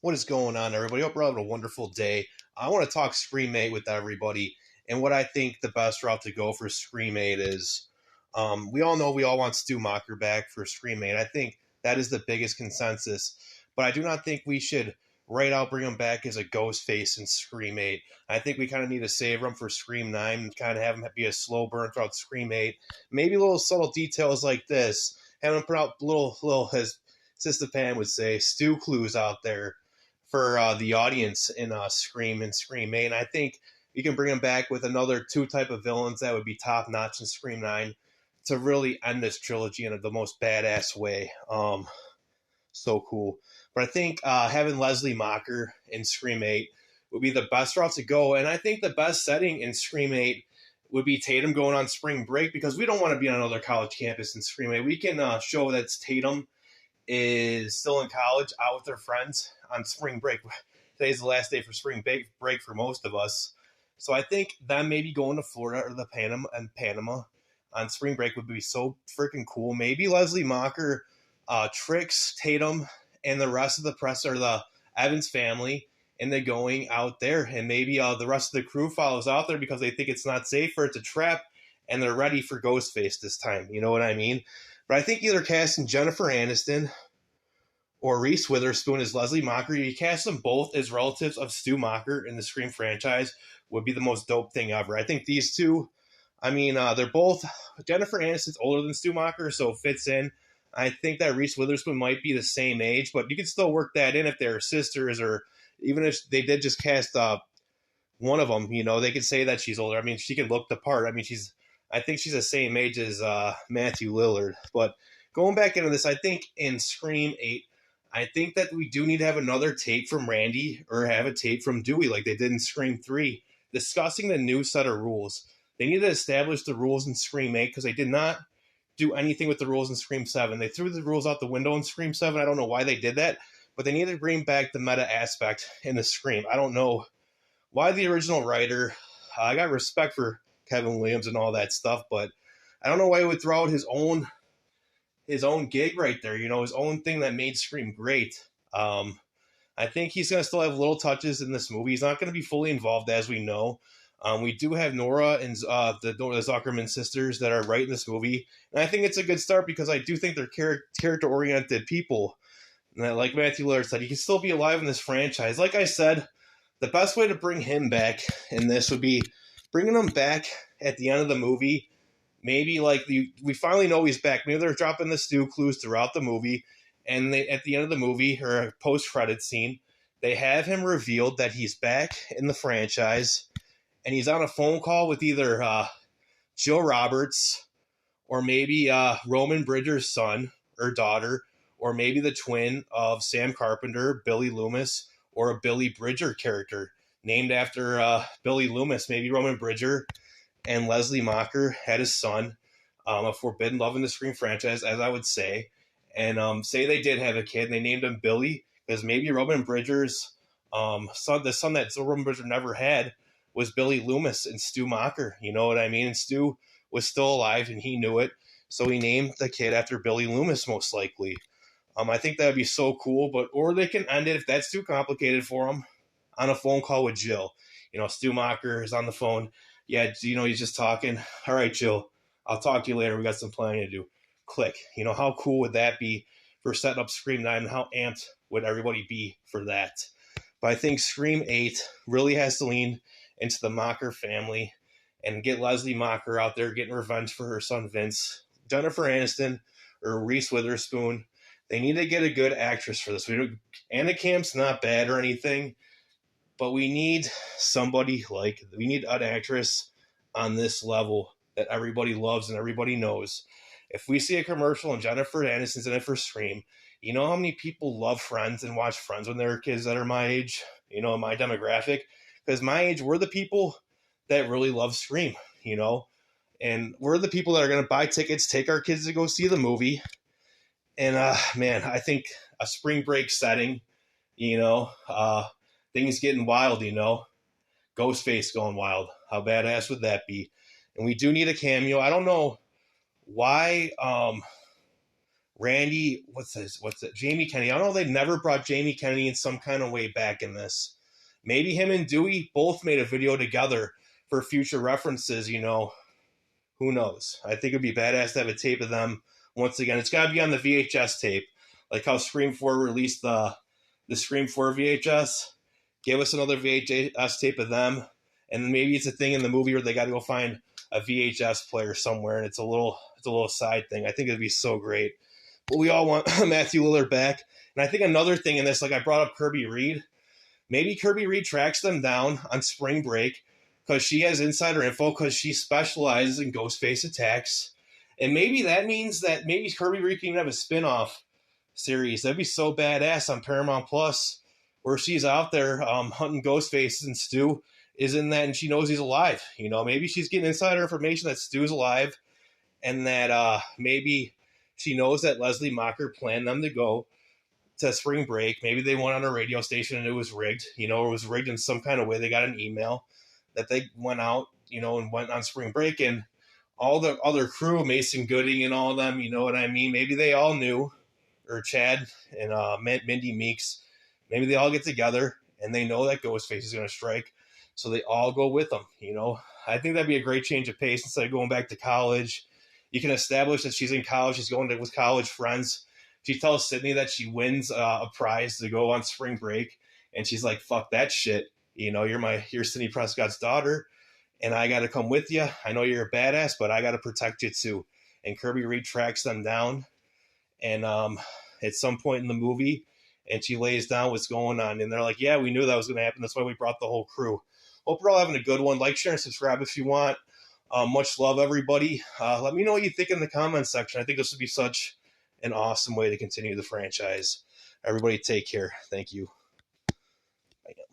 What is going on, everybody? Hope you're having a wonderful day. I want to talk Scream 8 with everybody, and what I think the best route to go for Scream 8 is. We all know we all want Stu Macher back for Scream 8. I think that is the biggest consensus, but I do not think we should right out bring him back as a Ghostface in Scream 8. I think we kind of need to save him for Scream 9 and kind of have him be a slow burn throughout Scream 8. Maybe little subtle details like this, have him put out little, as Sister Pam would say, stew clues out there for the audience in Scream and Scream 8. And I think you can bring him back with another two type of villains that would be top notch in Scream 9 to really end this trilogy in the most badass way. So cool. But I think having Leslie Mocker in Scream 8 would be the best route to go. And I think the best setting in Scream 8 would be Tatum going on spring break because we don't want to be on another college campus in Scream 8. We can show that Tatum is still in college, out with their friends on spring break. Today's the last day for spring break for most of us. So I think them maybe going to Florida or the Panama on spring break would be so freaking cool. Maybe Leslie Mocker tricks Tatum and the rest of the press or the Evans family into going out there, and maybe the rest of the crew follows out there because they think it's not safe for it to trap, and they're ready for Ghostface this time. You know what I mean? But I think either casting Jennifer Aniston or Reese Witherspoon as Leslie Mocker, you cast them both as relatives of Stu Macher in the Scream franchise would be the most dope thing ever. I think these two, they're both, Jennifer Aniston's older than Stu Macher, so it fits in. I think that Reese Witherspoon might be the same age, but you can still work that in if they're sisters, or even if they did just cast one of them, they could say that she's older. I mean, she can look the part. I think she's the same age as Matthew Lillard. But going back into this, I think in Scream 8, I think that we do need to have another tape from Randy or have a tape from Dewey like they did in Scream 3, discussing the new set of rules. They need to establish the rules in Scream 8 because they did not do anything with the rules in Scream 7. They threw the rules out the window in Scream 7. I don't know why they did that, but they need to bring back the meta aspect in the Scream. I don't know why the original writer, I got respect for Kevin Williams and all that stuff, but I don't know why he would throw out his own gig right there, his own thing that made Scream great. I think he's going to still have little touches in this movie. He's not going to be fully involved, as we know. We do have Nora and the Zuckerman sisters that are right in this movie, and I think it's a good start because I do think they're character-oriented people. And like Matthew Lillard said, he can still be alive in this franchise. Like I said, the best way to bring him back in this would be bringing him back at the end of the movie. Maybe we finally know he's back. Maybe they're dropping the stew clues throughout the movie, and at the end of the movie or a post-credit scene, they have him revealed that he's back in the franchise, and he's on a phone call with either Jill Roberts or maybe Roman Bridger's son or daughter, or maybe the twin of Sam Carpenter, Billy Loomis, or a Billy Bridger character named after Billy Loomis. Maybe Roman Bridger and Leslie Mocker had his son, a forbidden love in the Scream franchise, as I would say. And say they did have a kid, and they named him Billy, because maybe Roman Bridger's son, the son that Roman Bridger never had, was Billy Loomis and Stu Macher. You know what I mean? And Stu was still alive, and he knew it. So he named the kid after Billy Loomis, most likely. I think that would be so cool. Or they can end it, if that's too complicated for them, on a phone call with Jill. Stu Macher is on the phone. Yeah, he's just talking. All right, Jill, I'll talk to you later. We got some planning to do. Click. How cool would that be for setting up Scream 9, and how amped would everybody be for that? But I think Scream 8 really has to lean into the Mocker family and get Leslie Mocker out there getting revenge for her son Vince. Jennifer Aniston or Reese Witherspoon, they need to get a good actress for this. Anna Camp's not bad or anything, but we need we need an actress on this level that everybody loves and everybody knows. If we see a commercial and Jennifer Aniston's in it for Scream, you know how many people love Friends and watch Friends when they were kids that are my age, my demographic? Because my age, we're the people that really love Scream, and we're the people that are going to buy tickets, take our kids to go see the movie. And man, I think a spring break setting, things getting wild, Ghostface going wild. How badass would that be? And we do need a cameo. I don't know why Randy, what's it? Jamie Kennedy. I don't know. They've never brought Jamie Kennedy in some kind of way back in this. Maybe him and Dewey both made a video together for future references. Who knows? I think it'd be badass to have a tape of them once again. It's got to be on the VHS tape, like how Scream 4 released the Scream 4 VHS. Give us another VHS tape of them, and then maybe it's a thing in the movie where they got to go find a VHS player somewhere, and it's a little side thing. I think it'd be so great. But we all want Matthew Lillard back, and I think another thing in this, like I brought up Kirby Reed. Maybe Kirby Reed tracks them down on spring break because she has insider info because she specializes in Ghostface attacks. And maybe that means that maybe Kirby Reed can have a spin-off series. That'd be so badass on Paramount Plus, where she's out there hunting Ghostfaces and Stu is in that and she knows he's alive. Maybe she's getting insider information that Stu's alive and that maybe she knows that Leslie Mocker planned them to go to spring break. Maybe they went on a radio station and it was rigged, or it was rigged in some kind of way. They got an email that they went out, and went on spring break, and all the other crew, Mason Gooding and all of them, you know what I mean? Maybe they all knew, or Chad and Mindy Meeks, maybe they all get together and they know that Ghostface is going to strike. So they all go with them, I think that'd be a great change of pace instead of going back to college. You can establish that she's in college. She's going with college friends. She tells Sydney that she wins a prize to go on spring break, and she's like, "Fuck that shit! You're Sydney Prescott's daughter, and I got to come with you. I know you're a badass, but I got to protect you too." And Kirby Reed tracks them down, and at some point in the movie, and she lays down what's going on, and they're like, "Yeah, we knew that was going to happen. That's why we brought the whole crew." Hope we're all having a good one. Like, share, and subscribe if you want. Much love, everybody. Let me know what you think in the comments section. I think this would be such an awesome way to continue the franchise. Everybody take care. Thank you.